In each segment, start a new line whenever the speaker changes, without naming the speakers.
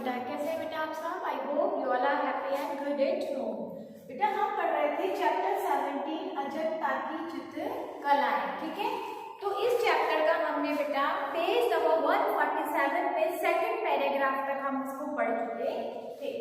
बेटा, कैसे हैं बेटा आप सब? I hope you all are happy and good at home. बेटा हम पढ़ रहे थे चैप्टर 17 अजंता की चित्रकलाएं, ठीक है। तो इस चैप्टर का हमने बेटा पेज नंबर 147 पे सेकंड पैराग्राफ तक हम इसको पढ़ चुके थे,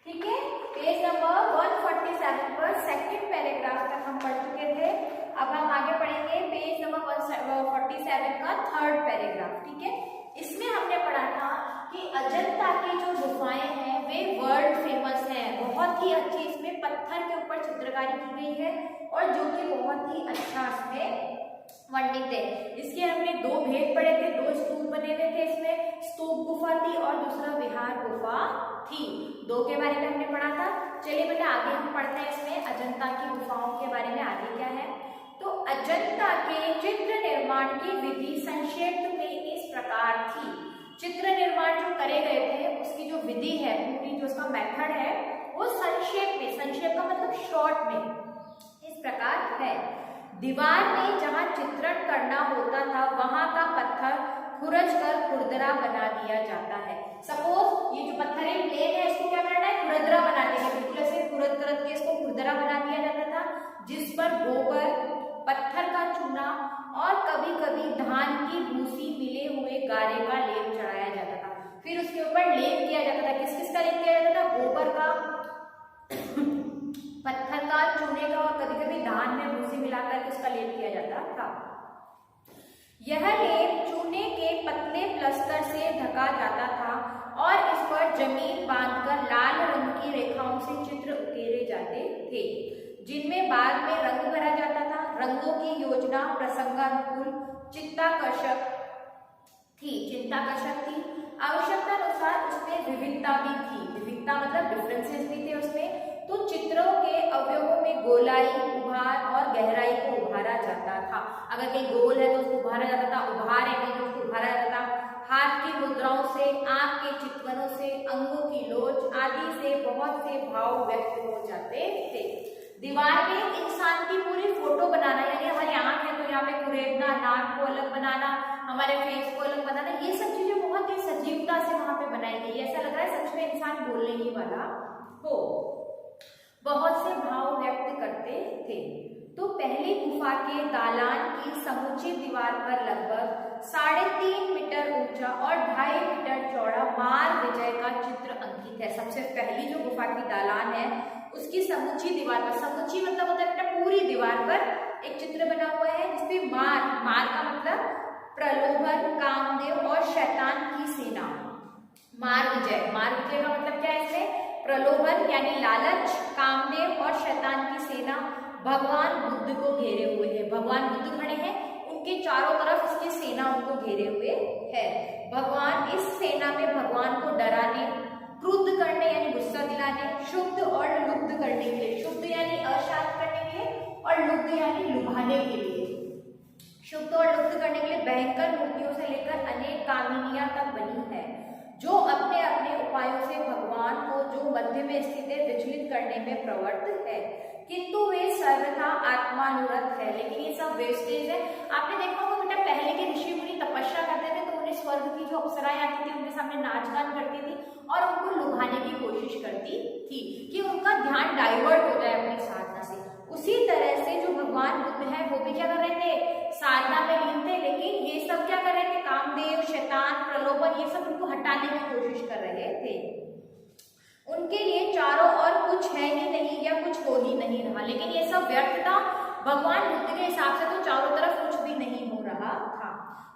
ठीक है। पेज नंबर 147 पर सेकंड पैराग्राफ तक हम पढ़ चुके थे। अब हम आगे पढ़ेंगे पेज नंबर 147 का थर्ड पैराग्राफ, ठीक है। इसमें हमने पढ़ा था कि अजंता की जो गुफाएं हैं वे वर्ल्ड फेमस हैं, बहुत ही अच्छी इसमें पत्थर के ऊपर चित्रकारी की गई है और जो कि बहुत ही अच्छा इसमें वर्णित है। इसके हमने दो भेद पढ़े थे, दो स्तूप बने हुए थे, इसमें स्तूप गुफा थी और दूसरा विहार गुफा थी। दो के बारे में हमने पढ़ा था। चलिए बेटा आगे हम पढ़ते हैं इसमें अजंता की गुफाओं के बारे में आगे क्या है। तो अजंता के चित्र निर्माण की विधि संक्षेप में इस प्रकार थी। चित्र निर्माण जो करे गए थे उसकी जो विधि है, पूरी जो उसका मेथड है वो संक्षेप में, संक्षेप का मतलब शॉर्ट में इस प्रकार है। दीवार में जहां चित्रण करना होता था वहां का पत्थर खुरच कर खुरदरा बना दिया जाता है। सपोज ये जो पत्थर है प्लेन है, इसको क्या करना है, खुरदरा बना देंगे, बिल्कुल ऐसे खुरद करद के इसको खुरदरा बना दिया जाता था, जिस पर गोबर, पत्थर का चूना और कभी कभी धान की भूसी मिले हुए गारे का लेप चढ़ाया जाता था। फिर उसके ऊपर लेप किया जाता था। किस किस का लेप किया जाता था? गोबर का, पत्थर का, चूने का और कभी कभी धान में भूसी मिलाकर के उसका लेप किया जाता था। यह लेप चूने के पतले प्लस्तर से ढका जाता था और इस पर जमीन बांधकर लाल रंग की रेखाओं से चित्र उकेरे जाते थे, जिनमें बाद में रंग भरा जाता था। रंगों की योजना प्रसंगानुकूल चित्ताकर्षक थी, आवश्यकता अनुसार उसमें विविधता भी थी। विविधता मतलब डिफरेंसेस भी थे उसमें। तो चित्रों के अवयवों में गोलाई, उभार और गहराई को उभारा जाता था। अगर कहीं गोल है तो उसको उभारा जाता था, उभार है कहीं तो उसको उभारा जाता था। हाथ की मुद्राओं से, आंख के चितवनों से, अंगों की लोच आदि से बहुत से भाव व्यक्त हो जाते थे। दीवार में इंसान की पूरी फोटो बनाना, यानी हमारी आंख है तो यहाँ पे कुरेदना, नाक को अलग बनाना, हमारे फेस को अलग बनाना, ये सब चीजें बहुत ही सजीवता से वहां पे बनाई गई। ऐसा लग रहा है सच में इंसान बोलने ही वाला हो। बहुत से भाव व्यक्त करते थे। तो पहली गुफा के दालान की समूची दीवार पर लगभग 3.5 मीटर ऊंचा और 2.5 मीटर चौड़ा मार विजय का चित्र अंकित है। सबसे पहली जो गुफा की दालान है उसकी समूची दीवार पर, समूची मतलब होता है पूरी दीवार पर एक चित्र बना हुआ है जिसपे मार का मतलब प्रलोभन, कामदेव और शैतान की सेना, मार विजय का मतलब क्या है इसमें, प्रलोभन यानी लालच, कामदेव और शैतान की सेना भगवान बुद्ध को घेरे हुए है। भगवान बुद्ध खड़े हैं, उनके चारों तरफ इसकी सेना उनको घेरे हुए है। भगवान इस सेना में भगवान को डराने, क्रुद्ध करने यानी गुस्सा दिलाने, शुद्ध और लुब्ध करने के लिए, शुद्ध यानी अशांत करने के लिए और लुब्ध यानी लुभाने के लिए, शुद्ध और लुब्ध करने के लिए भयंकर मूर्तियों से लेकर अनेक कामिनियां तक बनी है, जो अपने अपने उपायों से भगवान को जो मध्य में स्थित है विचलित करने में प्रवृत्त है, किंतु वे सर्वथा आत्मानुरत है। लेकिन ये सब वेस्टेज है। आपने देखा होगा बेटा पहले के ऋषि मुनि तपस्या करते थे तो उन्हें स्वर्ग की जो अप्सराएं आती थी उनके सामने नाच गान करती थी और उनको लुभाने की कोशिश करती थी कि उनका ध्यान डाइवर्ट हो जाए अपनी साधना से। उसी तरह से जो भगवान बुद्ध है वो भी क्या कर रहे थे, साधना में लीन थे, लेकिन ये सब क्या कर रहे थे, कामदेव, शैतान, प्रलोभन, ये सब उनको हटाने की कोशिश कर रहे थे। उनके लिए चारों ओर कुछ है ही नहीं या कुछ हो ही नहीं रहा, लेकिन ये सब व्यर्थ था। भगवान बुद्ध के हिसाब से तो चारों तरफ कुछ भी नहीं हो रहा था।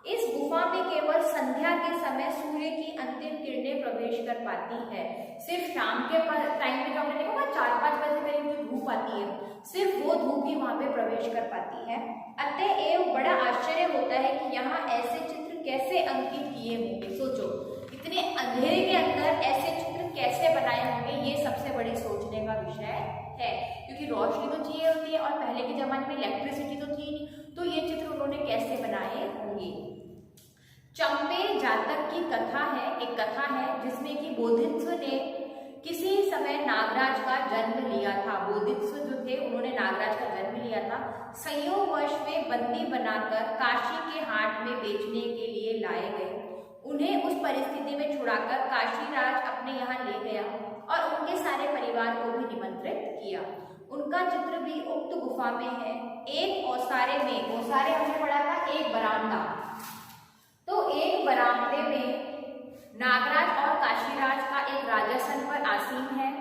इस गुफा में केवल संध्या के समय सूर्य की अंतिम किरणें प्रवेश कर पाती है। सिर्फ शाम के टाइम में जो हमने देखा 4-5 बजे करीब जो धूप आती है, सिर्फ वो धूप ही वहां पे प्रवेश कर पाती है। अतएव बड़ा आश्चर्य होता है कि यहाँ ऐसे चित्र कैसे अंकित किए होंगे। सोचो इतने अंधेरे के अंदर ऐसे चित्र कैसे बनाए होंगे, ये सबसे बड़ी सोचने का विषय है, क्योंकि रोशनी तो चाहिए होती है और पहले के जमाने में इलेक्ट्रिसिटी तो थी नहीं, तो ये चित्र उन्होंने कैसे बनाए होंगे। चंपे जातक की कथा है, एक कथा है जिसमें कि बोधिसत्व ने किसी समय नागराज का जन्म लिया था। बोधिसत्व जो थे उन्होंने नागराज का जन्म लिया था। संयोगवश में बंदी बनाकर काशी के हाट में बेचने के लिए लाए गए। उन्हें उस परिस्थिति में छुड़ाकर काशीराज अपने यहाँ ले गया और उनके सारे परिवार को भी निमंत्रित किया। उनका चित्र भी उक्त गुफा में है। एक ओसारे में, ओसारे हमने पढ़ा था एक बरामदा, तो एक बरामदे में नागराज और काशीराज का एक राजासन पर आसीन है।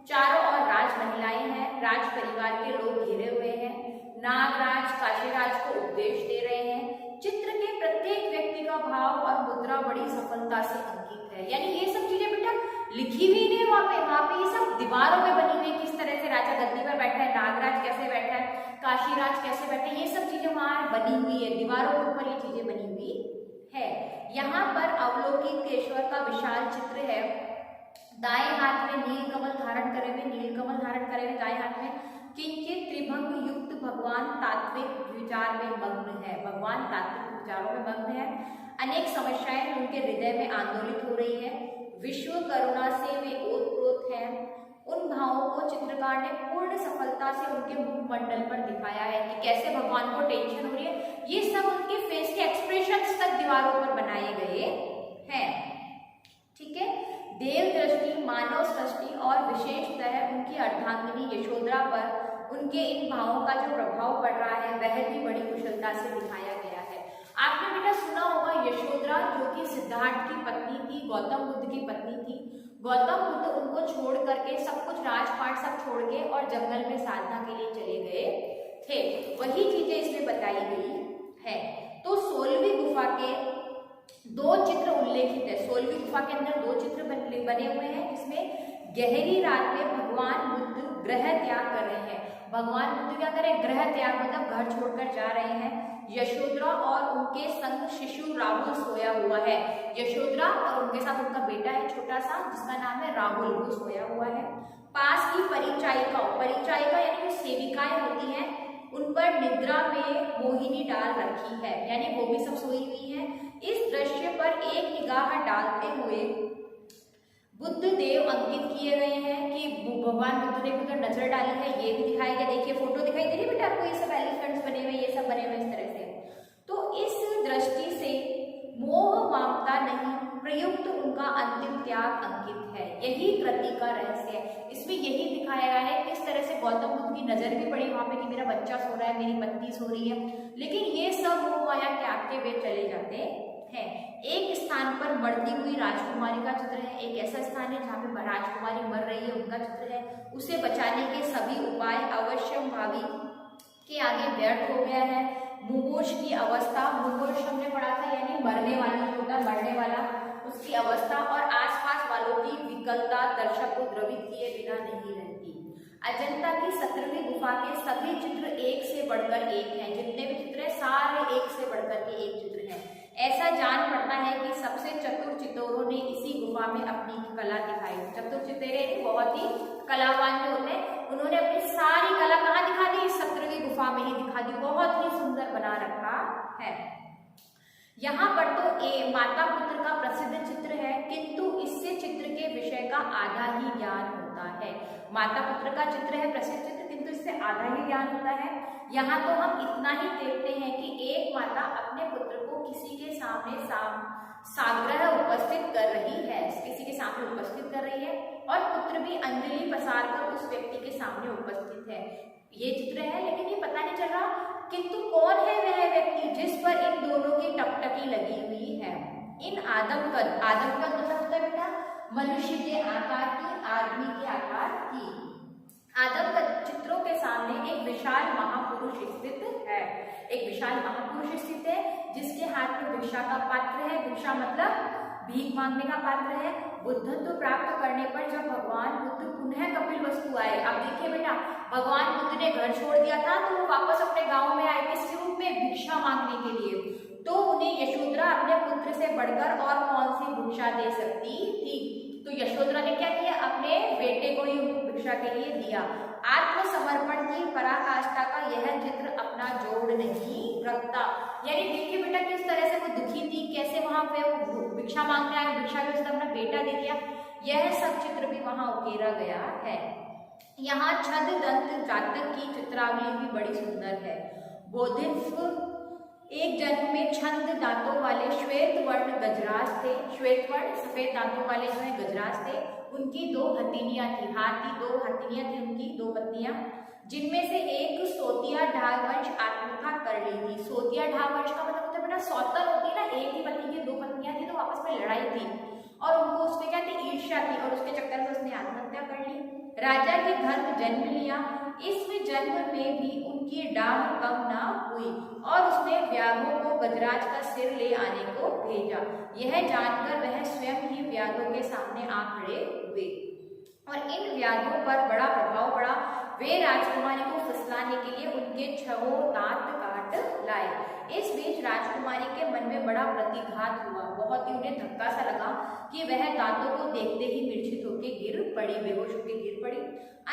चारों ओर राज महिलाएं हैं, राज परिवार के लोग घिरे हुए हैं। नागराज काशीराज को उपदेश दे रहे हैं। चित्र के प्रत्येक व्यक्ति का भाव और मुद्रा बड़ी सफलता से अंकित है। यानी ये सब चीजें बेटा लिखी हुई नहीं वहां पे ये सब दीवारों में बनी हुई, किस तरह से राजा गद्दी पर बैठा है, नागराज कैसे बैठा है, काशीराज कैसे बैठे हैं, ये सब चीजें वहां बनी हुई है, दीवारों के ऊपर ये चीजें बनी हुई है। यहाँ पर अवलोकितेश्वर का विशाल चित्र है। दाएं हाथ में नीलकमल धारण करे हुए दाएं हाथ में किंचित त्रिभंग युक्त भगवान तात्विक विचार में मग्न है। भगवान तात्विक विचारों में मग्न है। अनेक समस्याएं उनके हृदय में आंदोलित हो रही है। विश्व करुणा से वे ओतप्रोत हैं। उन भावों को चित्रकार ने पूर्ण सफलता से उनके मुखमंडल पर दिखाया है कि कैसे भगवान को टेंशन हो रही है। ये सब उनके फेस के एक्सप्रेशंस तक दीवारों पर बनाए गए हैं। ठीक है। देव दृष्टि, मानव सृष्टि और विशेषतः उनकी अर्धांगिनी यशोधरा पर उनके इन भावों का जो प्रभाव पड़ रहा है वह भी बड़ी कुशलता से दिखाया गया है। आपने बेटा सुना होगा यशोधरा जो कि सिद्धार्थ की पत्नी थी, गौतम बुद्ध की पत्नी थी। गौतम बुद्ध उनको छोड़ करके सब कुछ राजपाट सब छोड़ के और जंगल में साधना के लिए चले गए थे। वही चीजें इसमें बताई गई है। तो 16वीं गुफा के 2 चित्र उल्लेखित है। 16वीं गुफा के अंदर 2 चित्र बने हुए हैं, जिसमें गहरी रात में भगवान बुद्ध ग्रह त्याग कर रहे हैं। भगवान बुद्ध क्या करें? ग्रह त्याग मतलब घर छोड़कर जा रहे हैं। यशोधरा और उनके संग शिशु राहुल सोया हुआ है। यशोधरा और उनके साथ उनका बेटा है छोटा सा, जिसका नाम है राहुल, वो सोया हुआ है। पास की परिचायिका यानी जो सेविकाएं होती हैं उन पर निद्रा में मोहिनी डाल रखी है, यानी वो भी सब सोई हुई है। इस दृश्य पर एक निगाह डालते हुए बुद्ध देव अंकित किए गए हैं कि भगवान बुद्ध ने उधर नजर डाली है, ये भी दिखाया गया। देखिए फोटो दिखाई दे रही है बेटा आपको, ये सब एलिफेंट्स बने हुए, ये सब बने हुए इस तरह से। तो इस दृष्टि से मोह ममता नहीं, प्रयुक्त उनका अंतिम त्याग अंकित है। यही कृति का रहस्य है। इसमें यही दिखाया गया है किस तरह से गौतम बुद्ध की नजर भी पड़ी वहां पे कि मेरा बच्चा सो रहा है, मेरी पत्नी सो रही है, लेकिन ये सब वो माया त्यागते हुए चले जाते हैं। एक स्थान पर मरती हुई राजकुमारी का चित्र है। एक ऐसा स्थान है जहाँ पे राजकुमारी मर रही है, उनका चित्र है। उसे बचाने के सभी उपाय अवश्यंभावी के आगे व्यर्थ हो गया है। मुमूर्ष की अवस्था, मुमूर्ष हमने पढ़ा था यानी मरने वाला, होता मरने वाला, उसकी अवस्था और आसपास वालों की विकलता दर्शक को द्रवित किए बिना नहीं रहती। अजंता की 17वीं गुफा के सभी चित्र एक से बढ़कर एक हैं। जितने भी चित्र हैं सारे एक से बढ़कर के एक चित्र हैं। ऐसा जान पड़ता है कि सबसे चतुर चित्तौरों ने इसी गुफा में अपनी कला दिखाई। चतुर चित्तौरे बहुत ही कलावान जो होते हैं, उन्होंने अपनी सारी कला कहाँ दिखा दी? 17वीं गुफा में ही दिखा दी। बहुत ही सुंदर बना रखा है। यहाँ पर तो माता पुत्र का प्रसिद्ध चित्र है, किंतु इससे चित्र के विषय का आधा ही ज्ञान होता है। माता पुत्र का चित्र है प्रसिद्ध चित्र, किंतु इससे आधा ही ज्ञान होता है। यहाँ तो हम इतना ही देखते हैं कि एक माता अपने पुत्र को किसी के सामने साग्रह उपस्थित कर रही है, किसी के सामने उपस्थित कर रही है, और पुत्र भी अंजलि पसार कर उस व्यक्ति के सामने उपस्थित है। ये चित्र है, लेकिन ये पता नहीं चल रहा किंतु कौन है वह व्यक्ति जिस पर इन दोनों की टकटकी लगी हुई है। इन आदमकद मतलब होता है बेटा मनुष्य के आकार की, आदमी के आकार की। आदमकद चित्रों के सामने एक विशाल महापुरुष स्थित है। एक विशाल महापुरुष स्थित है जिसके हाथ में भिक्षा का पात्र है। भिक्षा मतलब भीख मांगने का पात्र है। बुद्धत्व प्राप्त करने पर जब भगवान बुद्ध पुनः कपिलवस्तु आए, अब देखिए बेटा भगवान बुद्ध ने घर छोड़ दिया था तो वो वापस अपने गांव में आए, किस रूप में? भिक्षा मांगने के लिए। तो उन्हें यशोधरा अपने पुत्र से बढ़कर और कौन सी भिक्षा दे सकती थी? तो यशोधरा ने क्या किया? अपने बेटे को ही भिक्षा के लिए दिया। आत्मसमर्पण की पराकाष्ठा का यह चित्र अपना जोड़ नहीं रखता। यानी देखिए बेटा किस तरह से वो दुखी थी, कैसे वहां पे वो भिक्षा मांगने आए, भिक्षा के उसने अपना बेटा दे दिया। यह सब चित्र भी वहां उकेरा गया है। यहाँ छद दंत जातक की चित्रावली भी बड़ी सुंदर है। बोधित्व एक जन्म में छंद दांतों वाले श्वेत वर्ण गजराज थे। श्वेत वर्ण सफेद दांतों वाले जो है गजराज थे। उनकी 2 हथिनियां थी। हाथी 2 हथिनियां थी उनकी, 2 पत्नियां, जिनमें से एक सोतिया ढाल वंश आत्महत्या कर ली थी। सोतिया ढाल वंश का मतलब होता है बेटा सौतन होती है ना, एक ही पति की 2 पत्नियां थी तो आपस में लड़ाई थी और उनको उसमें क्या थी, ईर्ष्या थी और उसके चक्कर में उसने आत्महत्या कर ली। राजा के घर में जन्म लिया। इस जन्म में भी उनकी डाह कम ना हुई और उसने व्याधों को गजराज का सिर ले आने को भेजा। यह जानकर वह स्वयं ही व्याधों के सामने आ खड़े हुए और इन व्याधों पर बड़ा प्रभाव पड़ा। वे राजकुमारी को फुसलाने के लिए उनके 6 दांत काट लाए। इस बीच राजकुमारी के मन में बड़ा प्रतिघात हुआ। बहुत ही उन्हें धक्का सा लगा कि वह दांतों को देखते ही मूर्छित होकर गिर पड़ी, बेहोश होकर गिर पड़ी।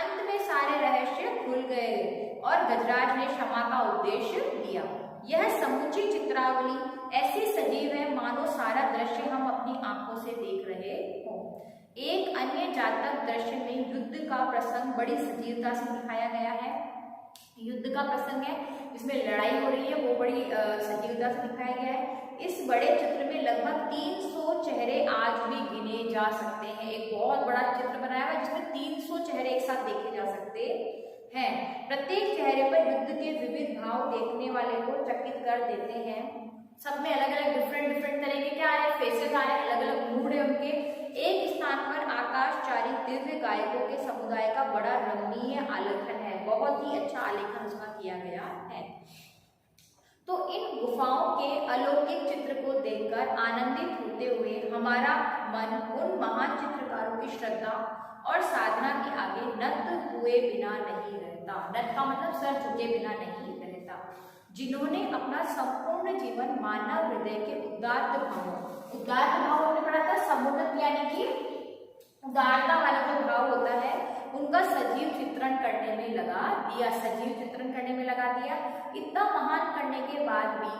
अंत में सारे रहस्य खुल गए और गजराज ने क्षमा का उपदेश दिया। यह समुची चित्रावली ऐसी सजीव है मानो सारा दृश्य हम अपनी आंखों से देख रहे हों। एक अन्य जातक दृश्य में युद्ध का प्रसंग बड़ी सजीवता से दिखाया गया है। युद्ध का प्रसंग है जिसमें लड़ाई हो रही है, वो बड़ी सजीवता से दिखाया गया है। इस बड़े चित्र में लगभग 300 चेहरे आज भी गिने जा सकते हैं। एक बहुत बड़ा चित्र बनाया हुआ है जिसमें 300 चेहरे एक साथ देखे जा सकते हैं। प्रत्येक चेहरे पर युद्ध के विविध भाव देखने वाले को चकित कर देते हैं। सब में अलग अलग डिफरेंट तरह के क्या आ रहे हैं, फेसेस आ रहे हैं, अलग अलग मूड है उनके। एक स्थान पर आकाशचारी दिव्य गायकों के समुदाय का बड़ा रमणीय आलेखन है। बहुत ही अच्छा आलेखन उसका किया गया है। तो इन गुफाओं के अलौकिक चित्र को देखकर आनंदित होते हुए हमारा मन उन महान चित्रकारों की श्रद्धा और साधना के आगे नत हुए बिना नहीं रहता। नत का मतलब सर झुके बिना नहीं रहता, जिन्होंने अपना संपूर्ण जीवन मानव हृदय के उदात्त भाव हमने पढ़ा था, समुन्नत यानी कि उदारता वाला जो भाव होता है उनका सजीव चित्रण करने में लगा दिया। सजीव चित्रण करने में लगा दिया। इतना महान करने के बाद भी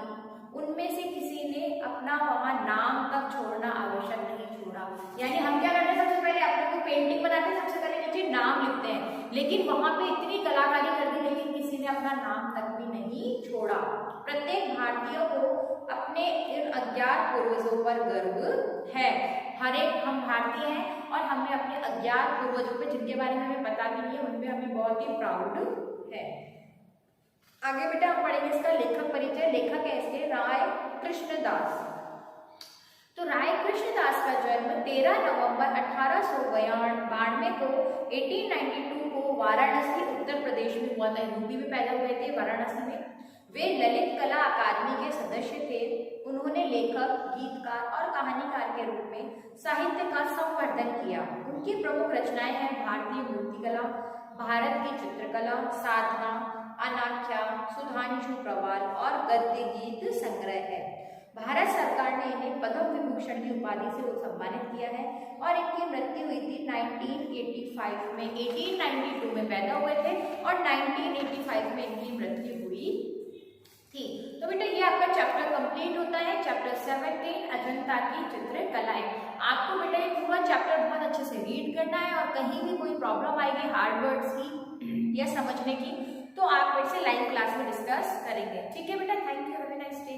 उनमें से किसी ने अपना वहां नाम तक छोड़ना आवश्यक नहीं छोड़ा। यानी हम क्या करते हैं, सबसे पहले अपने को पेंटिंग बनाते हैं, सबसे पहले नीचे नाम लिखते हैं, लेकिन वहां पे इतनी कलाकारी कर दी लेकिन किसी ने अपना नाम तक भी नहीं छोड़ा। प्रत्येक भारतीय को अपने इन अज्ञात पूर्वजों पर गर्व है। हर एक हम भारतीय हैं और हमें अपने अज्ञात पूर्वजों पे, जिनके बारे में हमें पता भी नहीं है, उनपे हमें बहुत ही प्राउड है। आगे बेटा हम पढ़ेंगे इसका लेखक परिचय। लेखक है इसके राय कृष्णदास। तो राय कृष्णदास का जन्म 13 नवंबर 1892 को 1892 को वाराणसी उत्तर प्रदेश में हुआ था। यूपी में पैदा हुए थे, वाराणसी में। वे ललित कला अकादमी के सदस्य थे। उन्होंने लेखक, गीतकार और कहानीकार के रूप में साहित्य का संवर्धन किया। उनकी प्रमुख रचनाएं हैं भारतीय मूर्तिकला, भारत की चित्रकला, साधना, अनाख्या, सुधांशु प्रवाल और गद्य गीत संग्रह है। भारत सरकार ने इन्हें पद्म विभूषण की उपाधि से सम्मानित किया है और इनकी मृत्यु हुई थी 1985 में। 1892 में पैदा हुए थे और 1985 में इनकी मृत्यु हुई थी। तो बेटा ये आपका चैप्टर कंप्लीट होता है, चैप्टर 17 अजंता की चित्रकलाएं। आपको बेटा ये पूरा चैप्टर बहुत अच्छे से रीड करना है और कहीं भी कोई प्रॉब्लम आएगी हार्ड वर्ड्स की या समझने की तो आप मेरे से लाइव क्लास में डिस्कस करेंगे। ठीक है बेटा, thank you, have a nice day.